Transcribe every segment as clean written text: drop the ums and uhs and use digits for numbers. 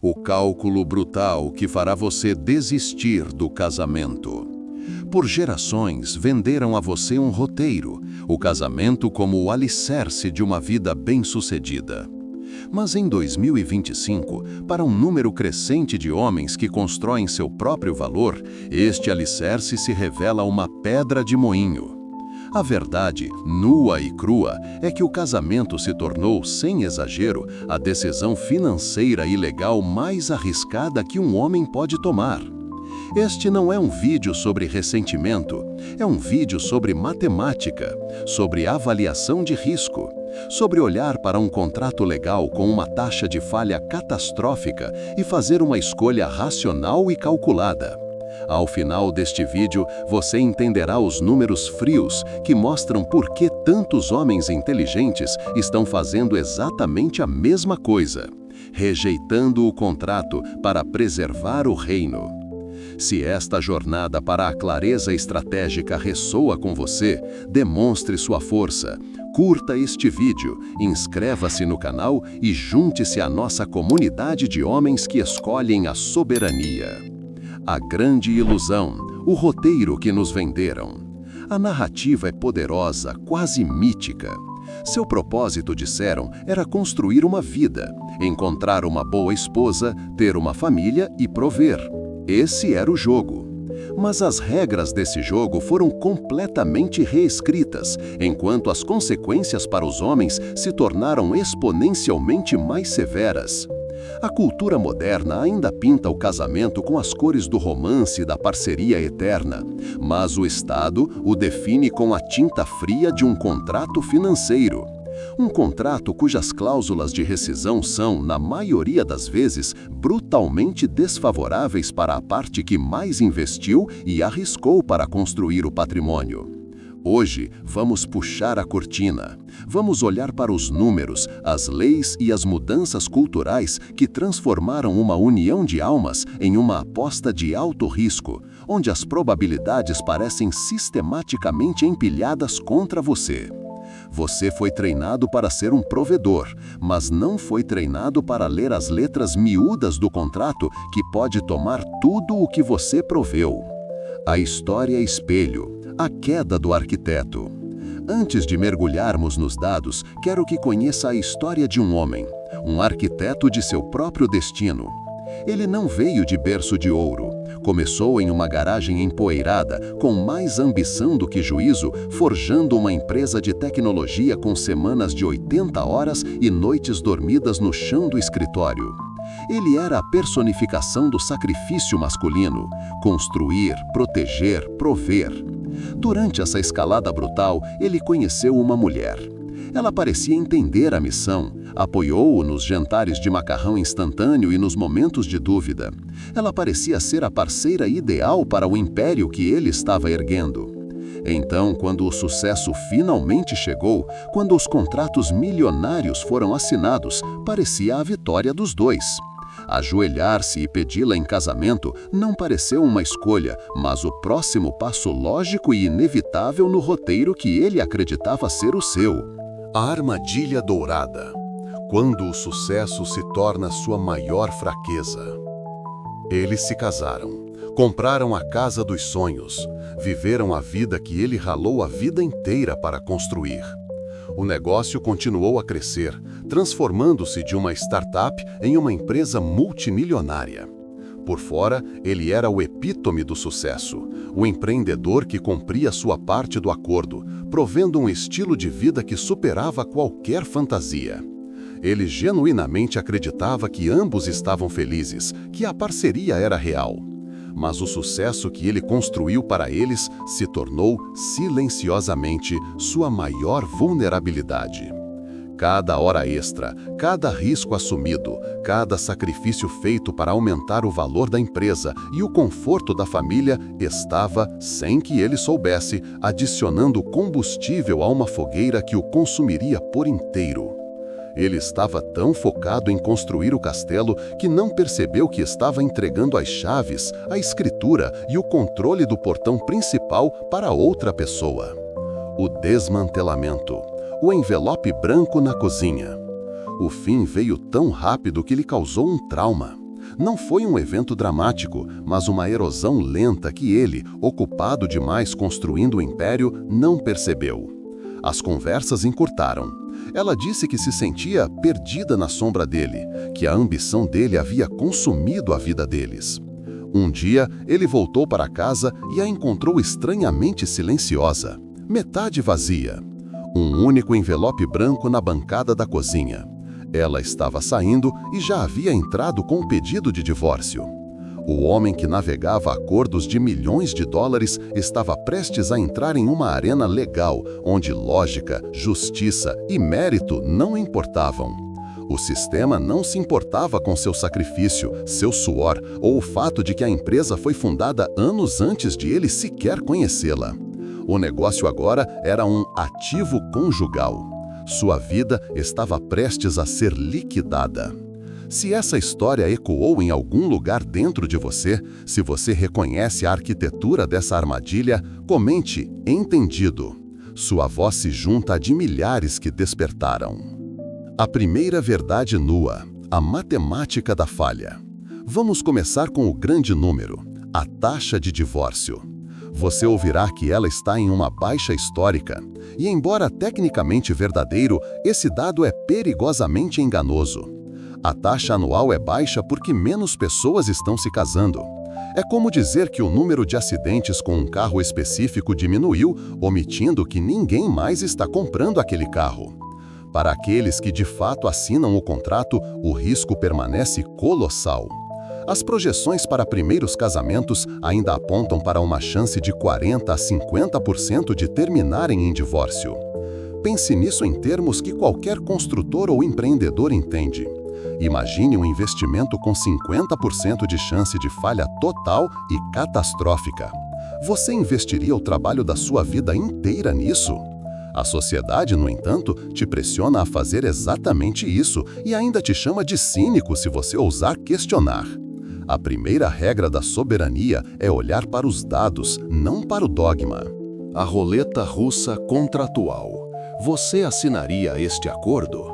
O cálculo brutal que fará você desistir do casamento. Por gerações, venderam a você um roteiro, o casamento como o alicerce de uma vida bem-sucedida. Mas em 2025, para um número crescente de homens que constroem seu próprio valor, este alicerce se revela uma pedra de moinho. A verdade, nua e crua, é que o casamento se tornou, sem exagero, a decisão financeira e legal mais arriscada que um homem pode tomar. Este não é um vídeo sobre ressentimento, é um vídeo sobre matemática, sobre avaliação de risco, sobre olhar para um contrato legal com uma taxa de falha catastrófica e fazer uma escolha racional e calculada. Ao final deste vídeo, você entenderá os números frios que mostram por que tantos homens inteligentes estão fazendo exatamente a mesma coisa, rejeitando o contrato para preservar o reino. Se esta jornada para a clareza estratégica ressoa com você, demonstre sua força. Curta este vídeo, inscreva-se no canal e junte-se à nossa comunidade de homens que escolhem a soberania. A grande ilusão, o roteiro que nos venderam. A narrativa é poderosa, quase mítica. Seu propósito, disseram, era construir uma vida, encontrar uma boa esposa, ter uma família e prover. Esse era o jogo. Mas as regras desse jogo foram completamente reescritas, enquanto as consequências para os homens se tornaram exponencialmente mais severas. A cultura moderna ainda pinta o casamento com as cores do romance e da parceria eterna, mas o Estado o define com a tinta fria de um contrato financeiro. Um contrato cujas cláusulas de rescisão são, na maioria das vezes, brutalmente desfavoráveis para a parte que mais investiu e arriscou para construir o patrimônio. Hoje, vamos puxar a cortina. Vamos olhar para os números, as leis e as mudanças culturais que transformaram uma união de almas em uma aposta de alto risco, onde as probabilidades parecem sistematicamente empilhadas contra você. Você foi treinado para ser um provedor, mas não foi treinado para ler as letras miúdas do contrato que pode tomar tudo o que você proveu. A história é espelho. A queda do arquiteto. Antes de mergulharmos nos dados, quero que conheça a história de um homem, um arquiteto de seu próprio destino. Ele não veio de berço de ouro. Começou em uma garagem empoeirada, com mais ambição do que juízo, forjando uma empresa de tecnologia com semanas de 80 horas e noites dormidas no chão do escritório. Ele era a personificação do sacrifício masculino: construir, proteger, prover. Durante essa escalada brutal, ele conheceu uma mulher. Ela parecia entender a missão, apoiou-o nos jantares de macarrão instantâneo e nos momentos de dúvida. Ela parecia ser a parceira ideal para o império que ele estava erguendo. Então, quando o sucesso finalmente chegou, quando os contratos milionários foram assinados, parecia a vitória dos dois. Ajoelhar-se e pedi-la em casamento não pareceu uma escolha, mas o próximo passo lógico e inevitável no roteiro que ele acreditava ser o seu. A armadilha dourada. Quando o sucesso se torna sua maior fraqueza. Eles se casaram, compraram a casa dos sonhos, viveram a vida que ele ralou a vida inteira para construir. O negócio continuou a crescer, transformando-se de uma startup em uma empresa multimilionária. Por fora, ele era o epítome do sucesso, o empreendedor que cumpria sua parte do acordo, provendo um estilo de vida que superava qualquer fantasia. Ele genuinamente acreditava que ambos estavam felizes, que a parceria era real. Mas o sucesso que ele construiu para eles se tornou, silenciosamente, sua maior vulnerabilidade. Cada hora extra, cada risco assumido, cada sacrifício feito para aumentar o valor da empresa e o conforto da família estava, sem que ele soubesse, adicionando combustível a uma fogueira que o consumiria por inteiro. Ele estava tão focado em construir o castelo que não percebeu que estava entregando as chaves, a escritura e o controle do portão principal para outra pessoa. O desmantelamento. O envelope branco na cozinha. O fim veio tão rápido que lhe causou um trauma. Não foi um evento dramático, mas uma erosão lenta que ele, ocupado demais construindo o império, não percebeu. As conversas encurtaram. Ela disse que se sentia perdida na sombra dele, que a ambição dele havia consumido a vida deles. Um dia, ele voltou para casa e a encontrou estranhamente silenciosa, metade vazia. Um único envelope branco na bancada da cozinha. Ela estava saindo e já havia entrado com um pedido de divórcio. O homem que navegava acordos de milhões de dólares estava prestes a entrar em uma arena legal, onde lógica, justiça e mérito não importavam. O sistema não se importava com seu sacrifício, seu suor ou o fato de que a empresa foi fundada anos antes de ele sequer conhecê-la. O negócio agora era um ativo conjugal. Sua vida estava prestes a ser liquidada. Se essa história ecoou em algum lugar dentro de você, se você reconhece a arquitetura dessa armadilha, comente "entendido". Sua voz se junta à de milhares que despertaram. A primeira verdade nua, a matemática da falha. Vamos começar com o grande número, a taxa de divórcio. Você ouvirá que ela está em uma baixa histórica, e embora tecnicamente verdadeiro, esse dado é perigosamente enganoso. A taxa anual é baixa porque menos pessoas estão se casando. É como dizer que o número de acidentes com um carro específico diminuiu, omitindo que ninguém mais está comprando aquele carro. Para aqueles que de fato assinam o contrato, o risco permanece colossal. As projeções para primeiros casamentos ainda apontam para uma chance de 40% a 50% de terminarem em divórcio. Pense nisso em termos que qualquer construtor ou empreendedor entende. Imagine um investimento com 50% de chance de falha total e catastrófica. Você investiria o trabalho da sua vida inteira nisso? A sociedade, no entanto, te pressiona a fazer exatamente isso e ainda te chama de cínico se você ousar questionar. A primeira regra da soberania é olhar para os dados, não para o dogma. A roleta russa contratual. Você assinaria este acordo?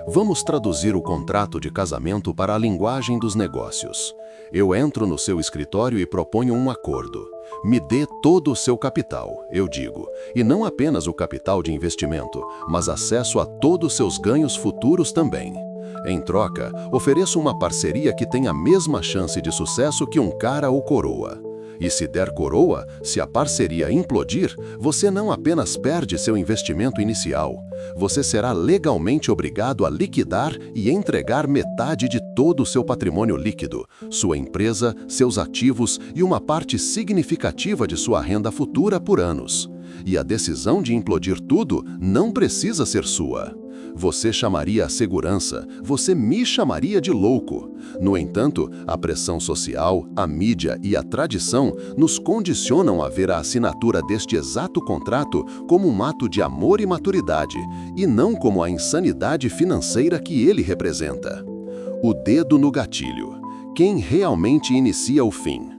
Vamos traduzir o contrato de casamento para a linguagem dos negócios. Eu entro no seu escritório e proponho um acordo. Me dê todo o seu capital, eu digo, e não apenas o capital de investimento, mas acesso a todos os seus ganhos futuros também. Em troca, ofereço uma parceria que tem a mesma chance de sucesso que um cara ou coroa. E se der coroa, se a parceria implodir, você não apenas perde seu investimento inicial, você será legalmente obrigado a liquidar e entregar metade de todo o seu patrimônio líquido, sua empresa, seus ativos e uma parte significativa de sua renda futura por anos. E a decisão de implodir tudo não precisa ser sua. Você chamaria a segurança, você me chamaria de louco. No entanto, a pressão social, a mídia e a tradição nos condicionam a ver a assinatura deste exato contrato como um ato de amor e maturidade, e não como a insanidade financeira que ele representa. O dedo no gatilho. Quem realmente inicia o fim?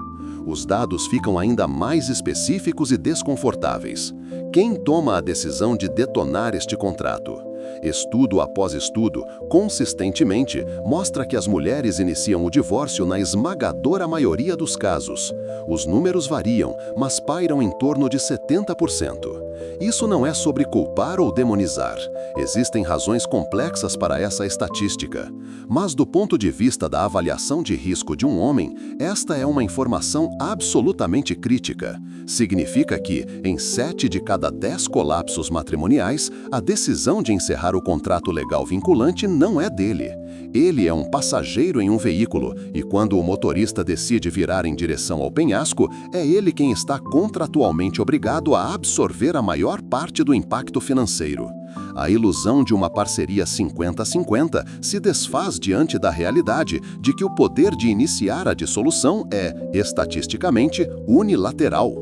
Os dados ficam ainda mais específicos e desconfortáveis. Quem toma a decisão de detonar este contrato? Estudo após estudo, consistentemente, mostra que as mulheres iniciam o divórcio na esmagadora maioria dos casos. Os números variam, mas pairam em torno de 70%. Isso não é sobre culpar ou demonizar. Existem razões complexas para essa estatística. Mas do ponto de vista da avaliação de risco de um homem, esta é uma informação absolutamente crítica. Significa que, em 7 de cada 10 colapsos matrimoniais, a decisão de encerrar o contrato legal vinculante não é dele. Ele é um passageiro em um veículo, e quando o motorista decide virar em direção ao penhasco, é ele quem está contratualmente obrigado a absorver a maior parte do impacto financeiro. A ilusão de uma parceria 50-50 se desfaz diante da realidade de que o poder de iniciar a dissolução é, estatisticamente, unilateral.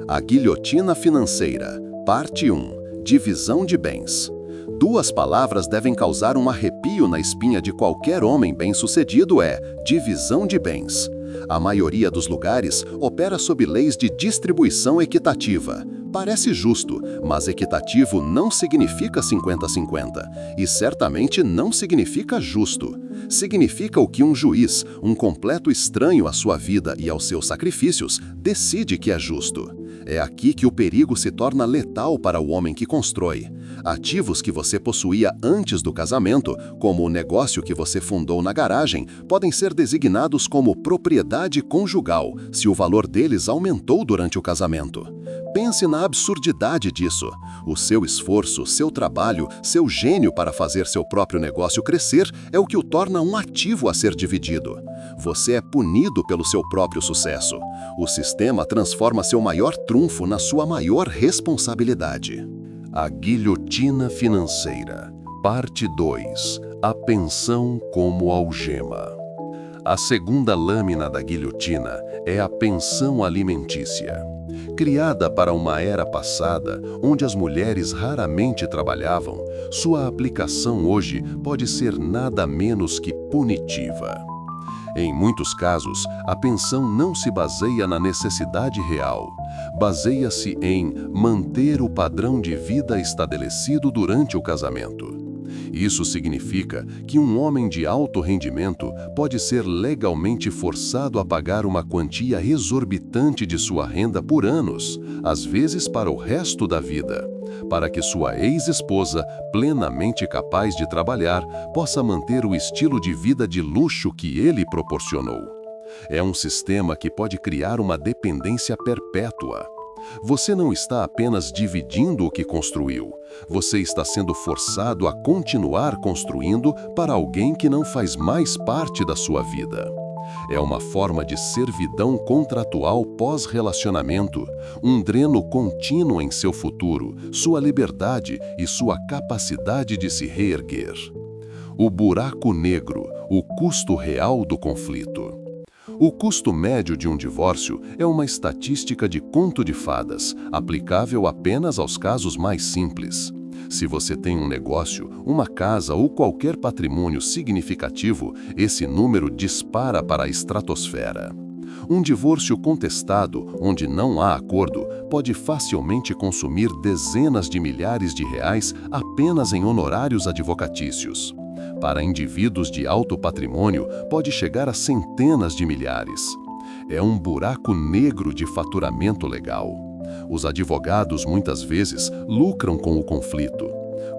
A guilhotina financeira. Parte 1. Divisão de bens. Duas palavras devem causar um arrepio na espinha de qualquer homem bem-sucedido: divisão de bens. A maioria dos lugares opera sob leis de distribuição equitativa. Parece justo, mas equitativo não significa 50-50 e certamente não significa justo. Significa o que um juiz, um completo estranho à sua vida e aos seus sacrifícios, decide que é justo. É aqui que o perigo se torna letal para o homem que constrói. Ativos que você possuía antes do casamento, como o negócio que você fundou na garagem, podem ser designados como propriedade conjugal, se o valor deles aumentou durante o casamento. Pense na absurdidade disso. O seu esforço, seu trabalho, seu gênio para fazer seu próprio negócio crescer é o que o torna um ativo a ser dividido. Você é punido pelo seu próprio sucesso. O sistema transforma seu maior trunfo na sua maior responsabilidade. A guilhotina financeira. Parte 2. A pensão como algema. A segunda lâmina da guilhotina é a pensão alimentícia. Criada para uma era passada, onde as mulheres raramente trabalhavam, sua aplicação hoje pode ser nada menos que punitiva. Em muitos casos, a pensão não se baseia na necessidade real. Baseia-se em manter o padrão de vida estabelecido durante o casamento. Isso significa que um homem de alto rendimento pode ser legalmente forçado a pagar uma quantia exorbitante de sua renda por anos, às vezes para o resto da vida, para que sua ex-esposa, plenamente capaz de trabalhar, possa manter o estilo de vida de luxo que ele proporcionou. É um sistema que pode criar uma dependência perpétua. Você não está apenas dividindo o que construiu, você está sendo forçado a continuar construindo para alguém que não faz mais parte da sua vida. É uma forma de servidão contratual pós-relacionamento, um dreno contínuo em seu futuro, sua liberdade e sua capacidade de se reerguer. O buraco negro, o custo real do conflito. O custo médio de um divórcio é uma estatística de conto de fadas, aplicável apenas aos casos mais simples. Se você tem um negócio, uma casa ou qualquer patrimônio significativo, esse número dispara para a estratosfera. Um divórcio contestado, onde não há acordo, pode facilmente consumir dezenas de milhares de reais apenas em honorários advocatícios. Para indivíduos de alto patrimônio, pode chegar a centenas de milhares. É um buraco negro de faturamento legal. Os advogados, muitas vezes, lucram com o conflito.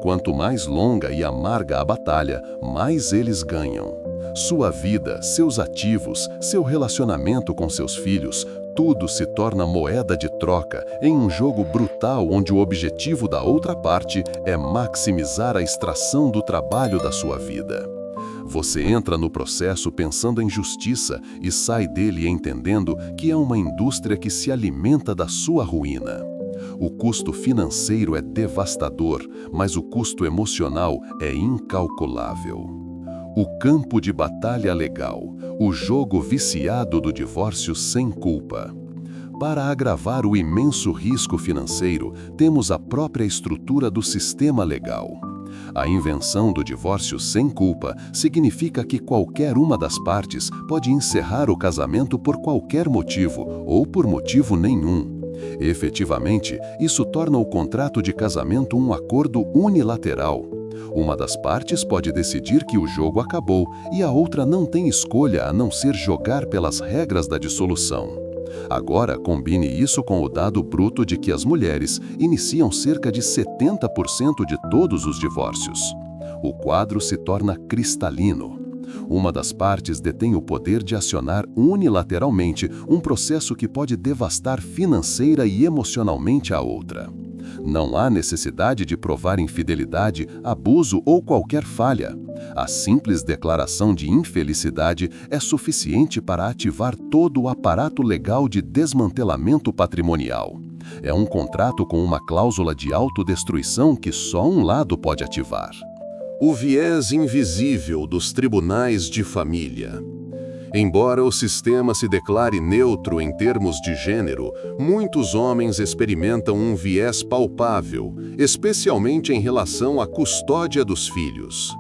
Quanto mais longa e amarga a batalha, mais eles ganham. Sua vida, seus ativos, seu relacionamento com seus filhos, tudo se torna moeda de troca em um jogo brutal onde o objetivo da outra parte é maximizar a extração do trabalho da sua vida. Você entra no processo pensando em justiça e sai dele entendendo que é uma indústria que se alimenta da sua ruína. O custo financeiro é devastador, mas o custo emocional é incalculável. O campo de batalha legal, o jogo viciado do divórcio sem culpa. Para agravar o imenso risco financeiro, temos a própria estrutura do sistema legal. A invenção do divórcio sem culpa significa que qualquer uma das partes pode encerrar o casamento por qualquer motivo ou por motivo nenhum. Efetivamente, isso torna o contrato de casamento um acordo unilateral. Uma das partes pode decidir que o jogo acabou e a outra não tem escolha a não ser jogar pelas regras da dissolução. Agora, combine isso com o dado bruto de que as mulheres iniciam cerca de 70% de todos os divórcios. O quadro se torna cristalino. Uma das partes detém o poder de acionar unilateralmente um processo que pode devastar financeira e emocionalmente a outra. Não há necessidade de provar infidelidade, abuso ou qualquer falha. A simples declaração de infelicidade é suficiente para ativar todo o aparato legal de desmantelamento patrimonial. É um contrato com uma cláusula de autodestruição que só um lado pode ativar. O viés invisível dos tribunais de família. Embora o sistema se declare neutro em termos de gênero, muitos homens experimentam um viés palpável, especialmente em relação à custódia dos filhos.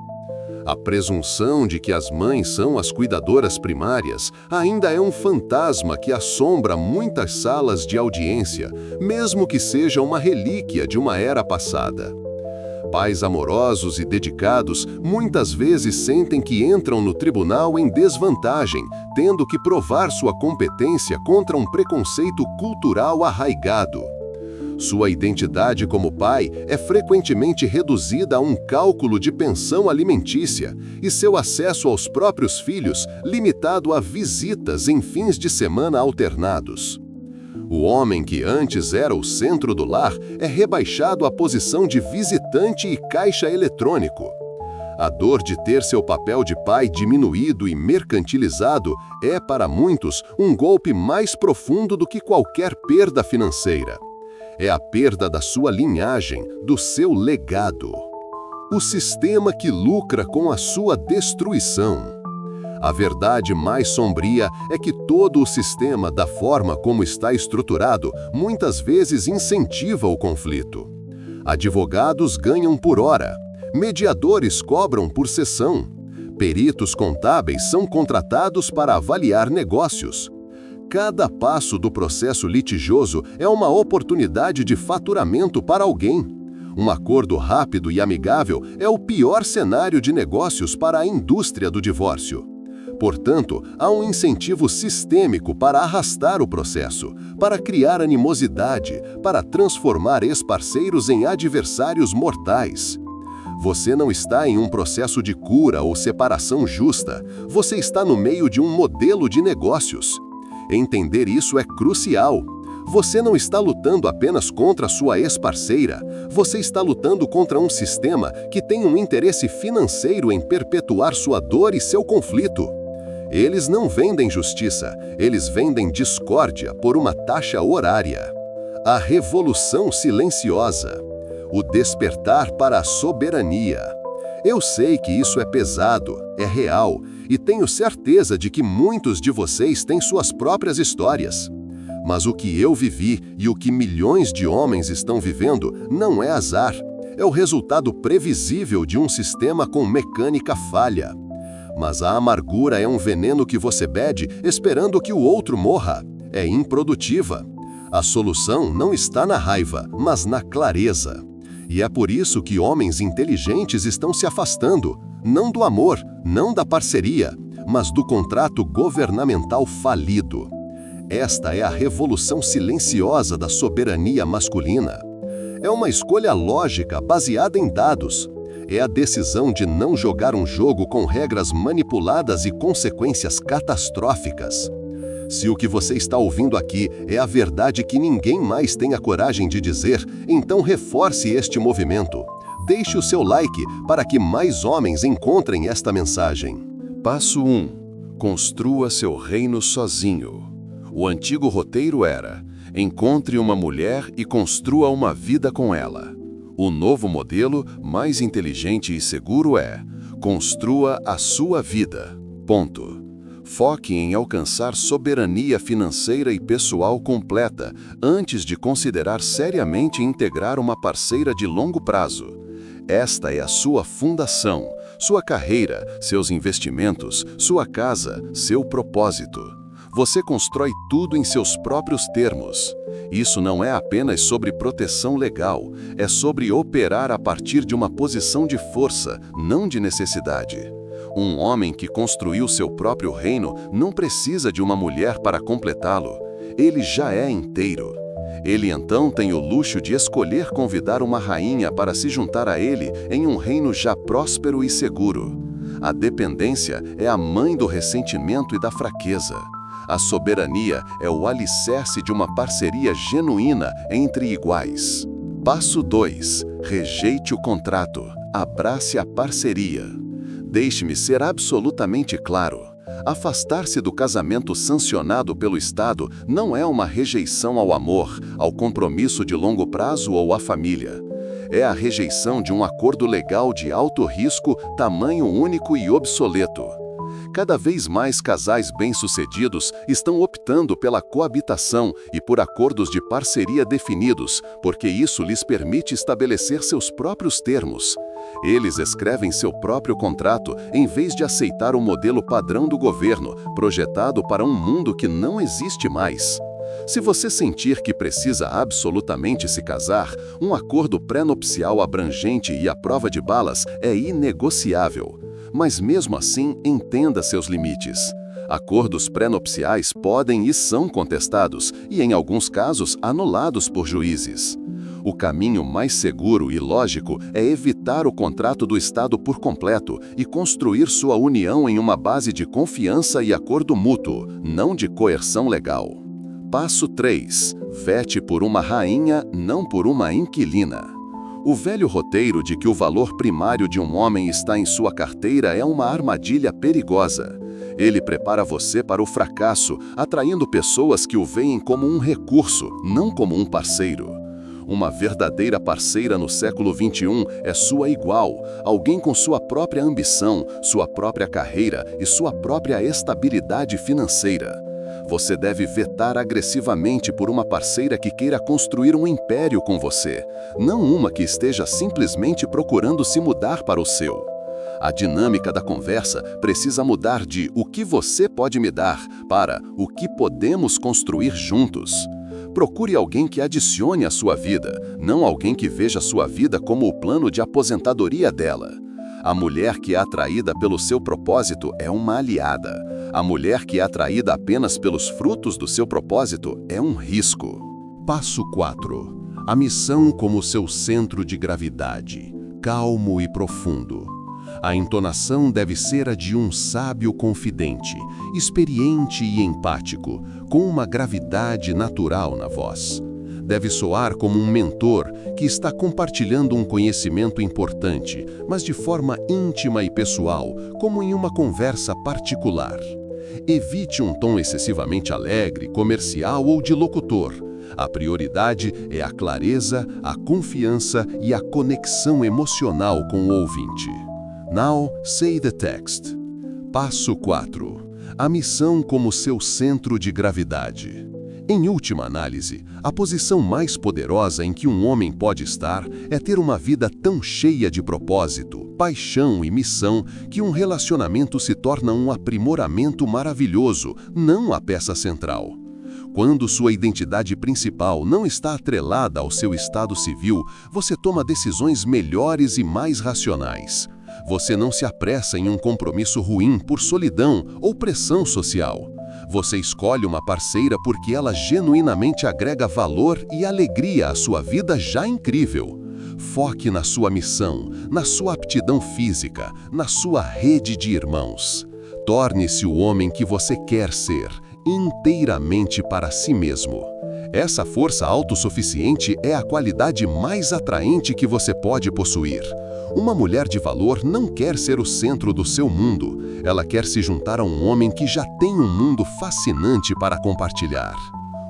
A presunção de que as mães são as cuidadoras primárias ainda é um fantasma que assombra muitas salas de audiência, mesmo que seja uma relíquia de uma era passada. Pais amorosos e dedicados muitas vezes sentem que entram no tribunal em desvantagem, tendo que provar sua competência contra um preconceito cultural arraigado. Sua identidade como pai é frequentemente reduzida a um cálculo de pensão alimentícia e seu acesso aos próprios filhos limitado a visitas em fins de semana alternados. O homem que antes era o centro do lar é rebaixado à posição de visitante e caixa eletrônico. A dor de ter seu papel de pai diminuído e mercantilizado é, para muitos, um golpe mais profundo do que qualquer perda financeira. É a perda da sua linhagem, do seu legado. O sistema que lucra com a sua destruição. A verdade mais sombria é que todo o sistema, da forma como está estruturado, muitas vezes incentiva o conflito. Advogados ganham por hora, mediadores cobram por sessão, peritos contábeis são contratados para avaliar negócios. Cada passo do processo litigioso é uma oportunidade de faturamento para alguém. Um acordo rápido e amigável é o pior cenário de negócios para a indústria do divórcio. Portanto, há um incentivo sistêmico para arrastar o processo, para criar animosidade, para transformar ex-parceiros em adversários mortais. Você não está em um processo de cura ou separação justa, você está no meio de um modelo de negócios. Entender isso é crucial. Você não está lutando apenas contra sua ex-parceira, você está lutando contra um sistema que tem um interesse financeiro em perpetuar sua dor e seu conflito. Eles não vendem justiça, eles vendem discórdia por uma taxa horária. A revolução silenciosa. O despertar para a soberania. Eu sei que isso é pesado, é real, e tenho certeza de que muitos de vocês têm suas próprias histórias. Mas o que eu vivi e o que milhões de homens estão vivendo não é azar. É o resultado previsível de um sistema com mecânica falha. Mas a amargura é um veneno que você bebe esperando que o outro morra. É improdutiva. A solução não está na raiva, mas na clareza. E é por isso que homens inteligentes estão se afastando, não do amor, não da parceria, mas do contrato governamental falido. Esta é a revolução silenciosa da soberania masculina. É uma escolha lógica baseada em dados. É a decisão de não jogar um jogo com regras manipuladas e consequências catastróficas. Se o que você está ouvindo aqui é a verdade que ninguém mais tem a coragem de dizer, então reforce este movimento. Deixe o seu like para que mais homens encontrem esta mensagem. Passo 1. Construa seu reino sozinho. O antigo roteiro era: encontre uma mulher e construa uma vida com ela. O novo modelo, mais inteligente e seguro é: construa a sua vida. Ponto. Foque em alcançar soberania financeira e pessoal completa antes de considerar seriamente integrar uma parceira de longo prazo. Esta é a sua fundação, sua carreira, seus investimentos, sua casa, seu propósito. Você constrói tudo em seus próprios termos. Isso não é apenas sobre proteção legal, é sobre operar a partir de uma posição de força, não de necessidade. Um homem que construiu seu próprio reino não precisa de uma mulher para completá-lo. Ele já é inteiro. Ele então tem o luxo de escolher convidar uma rainha para se juntar a ele em um reino já próspero e seguro. A dependência é a mãe do ressentimento e da fraqueza. A soberania é o alicerce de uma parceria genuína entre iguais. Passo 2. Rejeite o contrato. Abrace a parceria. Deixe-me ser absolutamente claro. Afastar-se do casamento sancionado pelo Estado não é uma rejeição ao amor, ao compromisso de longo prazo ou à família. É a rejeição de um acordo legal de alto risco, tamanho único e obsoleto. Cada vez mais casais bem-sucedidos estão optando pela coabitação e por acordos de parceria definidos, porque isso lhes permite estabelecer seus próprios termos. Eles escrevem seu próprio contrato em vez de aceitar o modelo padrão do governo, projetado para um mundo que não existe mais. Se você sentir que precisa absolutamente se casar, um acordo pré-nupcial abrangente e à prova de balas é inegociável. Mas mesmo assim, entenda seus limites. Acordos pré-nupciais podem e são contestados e, em alguns casos, anulados por juízes. O caminho mais seguro e lógico é evitar o contrato do Estado por completo e construir sua união em uma base de confiança e acordo mútuo, não de coerção legal. Passo 3. Vete por uma rainha, não por uma inquilina. O velho roteiro de que o valor primário de um homem está em sua carteira é uma armadilha perigosa. Ele prepara você para o fracasso, atraindo pessoas que o veem como um recurso, não como um parceiro. Uma verdadeira parceira no século XXI é sua igual, alguém com sua própria ambição, sua própria carreira e sua própria estabilidade financeira. Você deve vetar agressivamente por uma parceira que queira construir um império com você, não uma que esteja simplesmente procurando se mudar para o seu. A dinâmica da conversa precisa mudar de "o que você pode me dar" para "o que podemos construir juntos". Procure alguém que adicione à sua vida, não alguém que veja sua vida como o plano de aposentadoria dela. A mulher que é atraída pelo seu propósito é uma aliada. A mulher que é atraída apenas pelos frutos do seu propósito é um risco. Passo 4. A missão como seu centro de gravidade, calmo e profundo. A entonação deve ser a de um sábio confidente, experiente e empático, com uma gravidade natural na voz. Deve soar como um mentor que está compartilhando um conhecimento importante, mas de forma íntima e pessoal, como em uma conversa particular. Evite um tom excessivamente alegre, comercial ou de locutor. A prioridade é a clareza, a confiança e a conexão emocional com o ouvinte. Now, say the text. Passo 4. A missão como seu centro de gravidade. Em última análise, a posição mais poderosa em que um homem pode estar é ter uma vida tão cheia de propósito, paixão e missão que um relacionamento se torna um aprimoramento maravilhoso, não a peça central. Quando sua identidade principal não está atrelada ao seu estado civil, você toma decisões melhores e mais racionais. Você não se apressa em um compromisso ruim por solidão ou pressão social. Você escolhe uma parceira porque ela genuinamente agrega valor e alegria à sua vida já incrível. Foque na sua missão, na sua aptidão física, na sua rede de irmãos. Torne-se o homem que você quer ser, inteiramente para si mesmo. Essa força autossuficiente é a qualidade mais atraente que você pode possuir. Uma mulher de valor não quer ser o centro do seu mundo. Ela quer se juntar a um homem que já tem um mundo fascinante para compartilhar.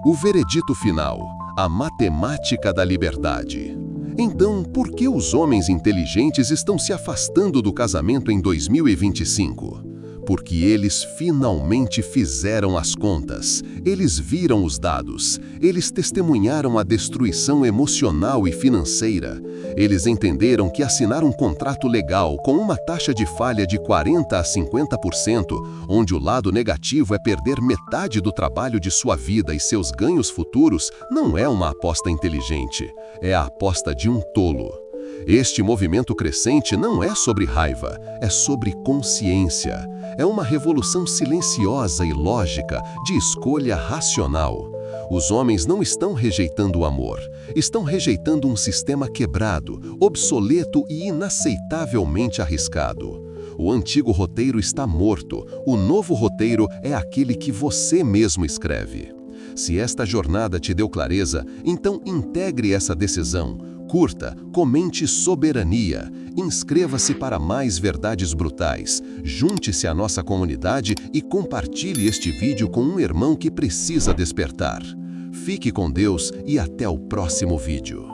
O veredito final: a matemática da liberdade. Então, por que os homens inteligentes estão se afastando do casamento em 2025? Porque eles finalmente fizeram as contas, eles viram os dados, eles testemunharam a destruição emocional e financeira. Eles entenderam que assinar um contrato legal com uma taxa de falha de 40% a 50%, onde o lado negativo é perder metade do trabalho de sua vida e seus ganhos futuros, não é uma aposta inteligente, é a aposta de um tolo. Este movimento crescente não é sobre raiva, é sobre consciência. É uma revolução silenciosa e lógica, de escolha racional. Os homens não estão rejeitando o amor, estão rejeitando um sistema quebrado, obsoleto e inaceitavelmente arriscado. O antigo roteiro está morto, o novo roteiro é aquele que você mesmo escreve. Se esta jornada te deu clareza, então integre essa decisão. Curta, comente soberania, inscreva-se para mais verdades brutais, junte-se à nossa comunidade e compartilhe este vídeo com um irmão que precisa despertar. Fique com Deus e até o próximo vídeo.